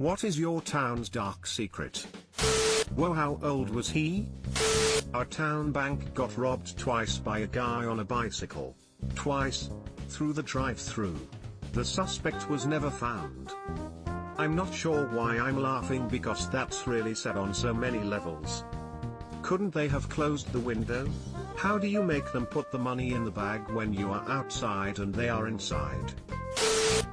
What is your town's dark secret? Whoa, how old was he? Our town bank got robbed twice by a guy on a bicycle. Twice. Through the drive-through. The suspect was never found. I'm not sure why I'm laughing because that's really sad on so many levels. Couldn't they have closed the window? How do you make them put the money in the bag when you are outside and they are inside?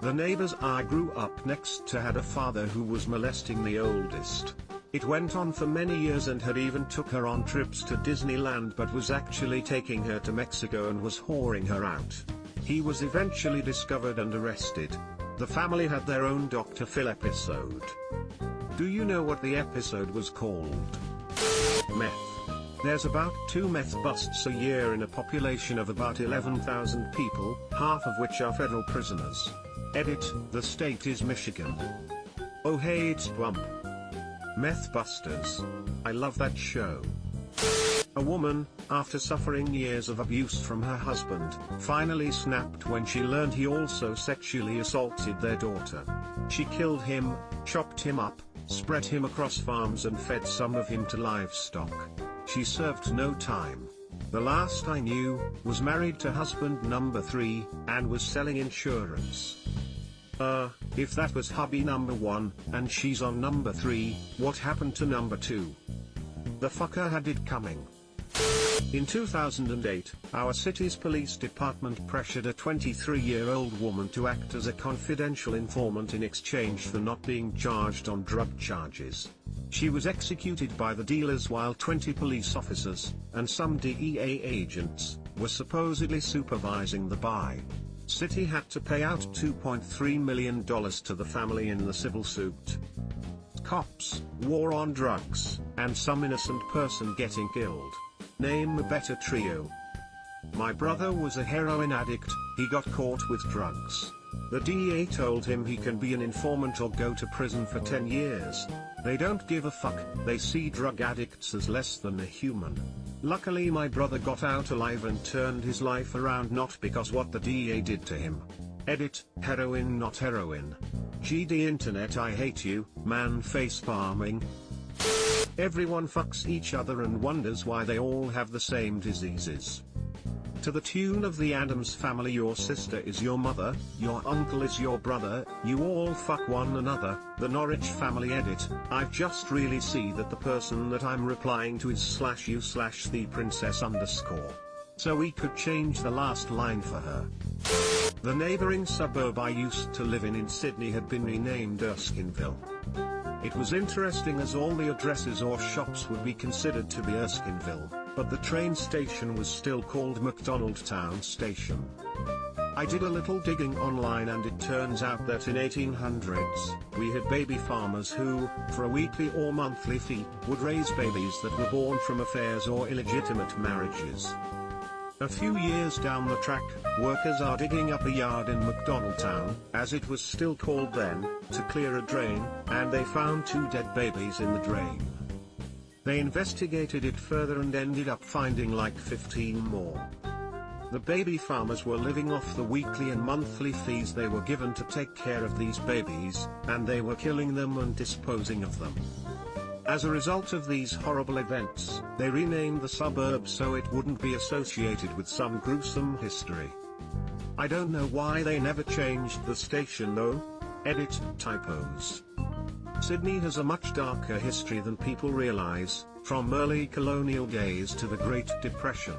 The neighbors I grew up next to had a father who was molesting the oldest. It went on for many years and had even took her on trips to Disneyland but was actually taking her to Mexico and was whoring her out. He was eventually discovered and arrested. The family had their own Dr. Phil episode. Do you know what the episode was called? Meth. There's about 2 meth busts a year in a population of about 11,000 people, half of which are federal prisoners. Edit, the state is Michigan. Oh hey, it's Bump. Meth Busters. I love that show. A woman, after suffering years of abuse from her husband, finally snapped when she learned he also sexually assaulted their daughter. She killed him, chopped him up, spread him across farms and fed some of him to livestock. She served no time. The last I knew, was married to husband number 3, and was selling insurance. If that was hubby number 1, and she's on number 3, what happened to number 2? The fucker had it coming. In 2008, our city's police department pressured a 23-year-old woman to act as a confidential informant in exchange for not being charged on drug charges. She was executed by the dealers while 20 police officers, and some DEA agents, were supposedly supervising the buy. City had to pay out $2.3 million to the family in the civil suit. Cops, war on drugs, and some innocent person getting killed. Name a better trio. My brother was a heroin addict, he got caught with drugs. The DEA told him he can be an informant or go to prison for 10 years. They don't give a fuck, they see drug addicts as less than a human. Luckily my brother got out alive and turned his life around, not because what the DEA did to him. Edit, heroin not heroin. GD internet, I hate you, man face palming. Everyone fucks each other and wonders why they all have the same diseases. To the tune of the Addams Family, your sister is your mother, your uncle is your brother, you all fuck one another. The Norwich Family. Edit, I've just really see that the person that I'm replying to is /you/the princess _ so we could change the last line for her. The neighboring suburb I used to live in Sydney had been renamed Erskineville. It was interesting as all the addresses or shops would be considered to be Erskineville, but the train station was still called McDonald Town Station. I did a little digging online and it turns out that in 1800s, we had baby farmers who, for a weekly or monthly fee, would raise babies that were born from affairs or illegitimate marriages. A few years down the track, workers are digging up a yard in McDonaldtown, as it was still called then, to clear a drain, and they found 2 dead babies in the drain. They investigated it further and ended up finding like 15 more. The baby farmers were living off the weekly and monthly fees they were given to take care of these babies, and they were killing them and disposing of them. As a result of these horrible events, they renamed the suburb so it wouldn't be associated with some gruesome history. I don't know why they never changed the station though. Edit, typos. Sydney has a much darker history than people realize, from early colonial days to the Great Depression.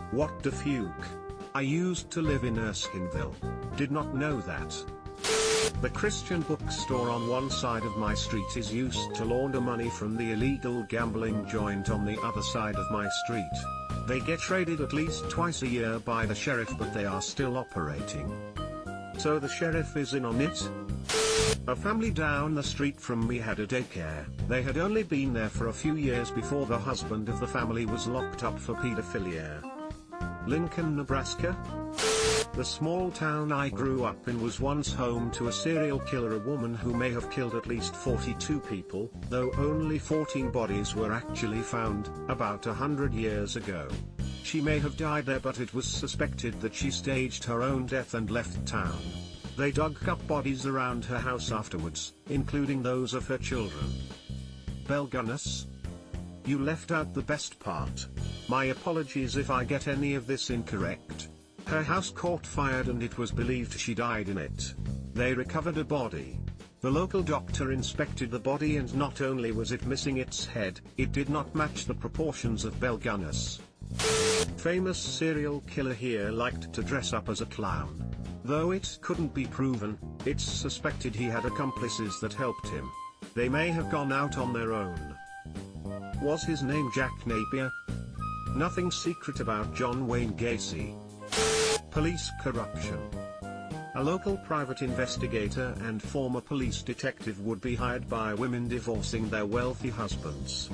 What the fuck? I used to live in Erskineville. Did not know that. The Christian bookstore on one side of my street is used to launder money from the illegal gambling joint on the other side of my street. They get raided at least twice a year by the sheriff, but they are still operating. So the sheriff is in on it? A family down the street from me had a daycare. They had only been there for a few years before the husband of the family was locked up for pedophilia. Lincoln, Nebraska? The small town I grew up in was once home to a serial killer, a woman who may have killed at least 42 people, though only 14 bodies were actually found, about 100 years ago. She may have died there, but it was suspected that she staged her own death and left town. They dug up bodies around her house afterwards, including those of her children. Belgunus? You left out the best part. My apologies if I get any of this incorrect. Her house caught fire and it was believed she died in it. They recovered a body. The local doctor inspected the body and not only was it missing its head, it did not match the proportions of Belgunus. Famous serial killer here liked to dress up as a clown. Though it couldn't be proven, it's suspected he had accomplices that helped him. They may have gone out on their own. Was his name Jack Napier? Nothing secret about John Wayne Gacy. Police corruption. A local private investigator and former police detective would be hired by women divorcing their wealthy husbands.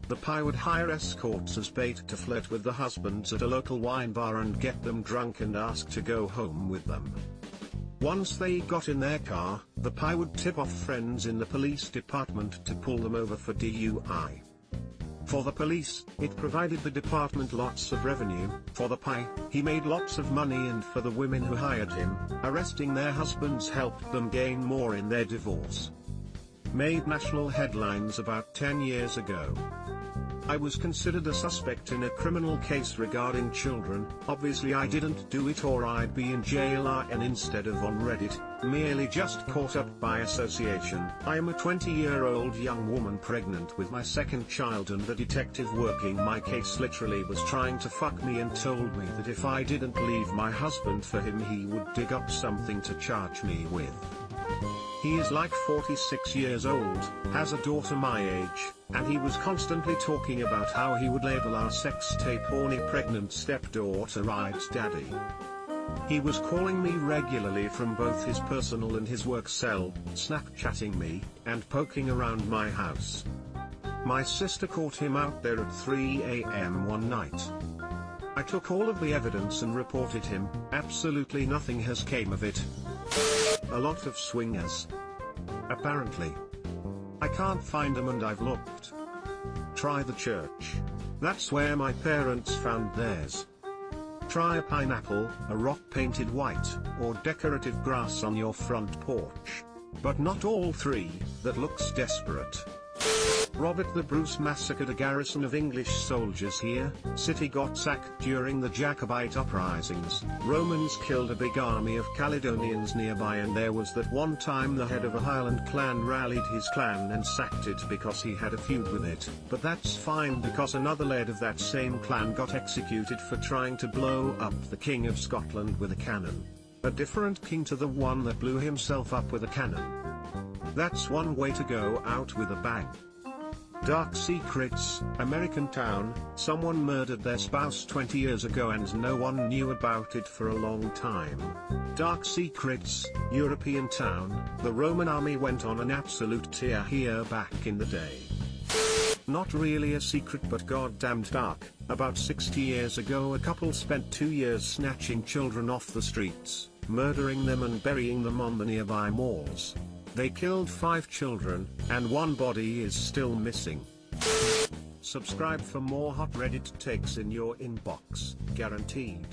The PI would hire escorts as bait to flirt with the husbands at a local wine bar and get them drunk and ask to go home with them. Once they got in their car, the PI would tip off friends in the police department to pull them over for DUI. For the police, it provided the department lots of revenue. For the PI, he made lots of money, and for the women who hired him, arresting their husbands helped them gain more in their divorce. Made national headlines about 10 years ago. I was considered a suspect in a criminal case regarding children. Obviously I didn't do it or I'd be in jail and instead of on Reddit, merely just caught up by association. I am a 20-year-old young woman pregnant with my second child, and the detective working my case literally was trying to fuck me and told me that if I didn't leave my husband for him he would dig up something to charge me with. He is like 46 years old, has a daughter my age, and he was constantly talking about how he would label our sex tape horny pregnant stepdaughter rides daddy. He was calling me regularly from both his personal and his work cell, Snapchatting me, and poking around my house. My sister caught him out there at 3 AM one night. I took all of the evidence and reported him. Absolutely nothing has came of it. A lot of swingers. Apparently. I can't find them and I've looked. Try the church. That's where my parents found theirs. Try a pineapple, a rock painted white, or decorative grass on your front porch. But not all three. That looks desperate. Robert the Bruce massacred a garrison of English soldiers here. City got sacked during the Jacobite uprisings. Romans killed a big army of Caledonians nearby, and there was that one time the head of a Highland clan rallied his clan and sacked it because he had a feud with it. But that's fine because another lad of that same clan got executed for trying to blow up the King of Scotland with a cannon. A different king to the one that blew himself up with a cannon. That's one way to go out with a bang. Dark secrets. American town, someone murdered their spouse 20 years ago and no one knew about it for a long time. Dark secrets. European town, the Roman army went on an absolute tear here back in the day. Not really a secret but goddamned dark. About 60 years ago a couple spent 2 years snatching children off the streets, murdering them and burying them on the nearby malls. They killed 5 children, and 1 body is still missing. Subscribe for more hot Reddit takes in your inbox, guaranteed.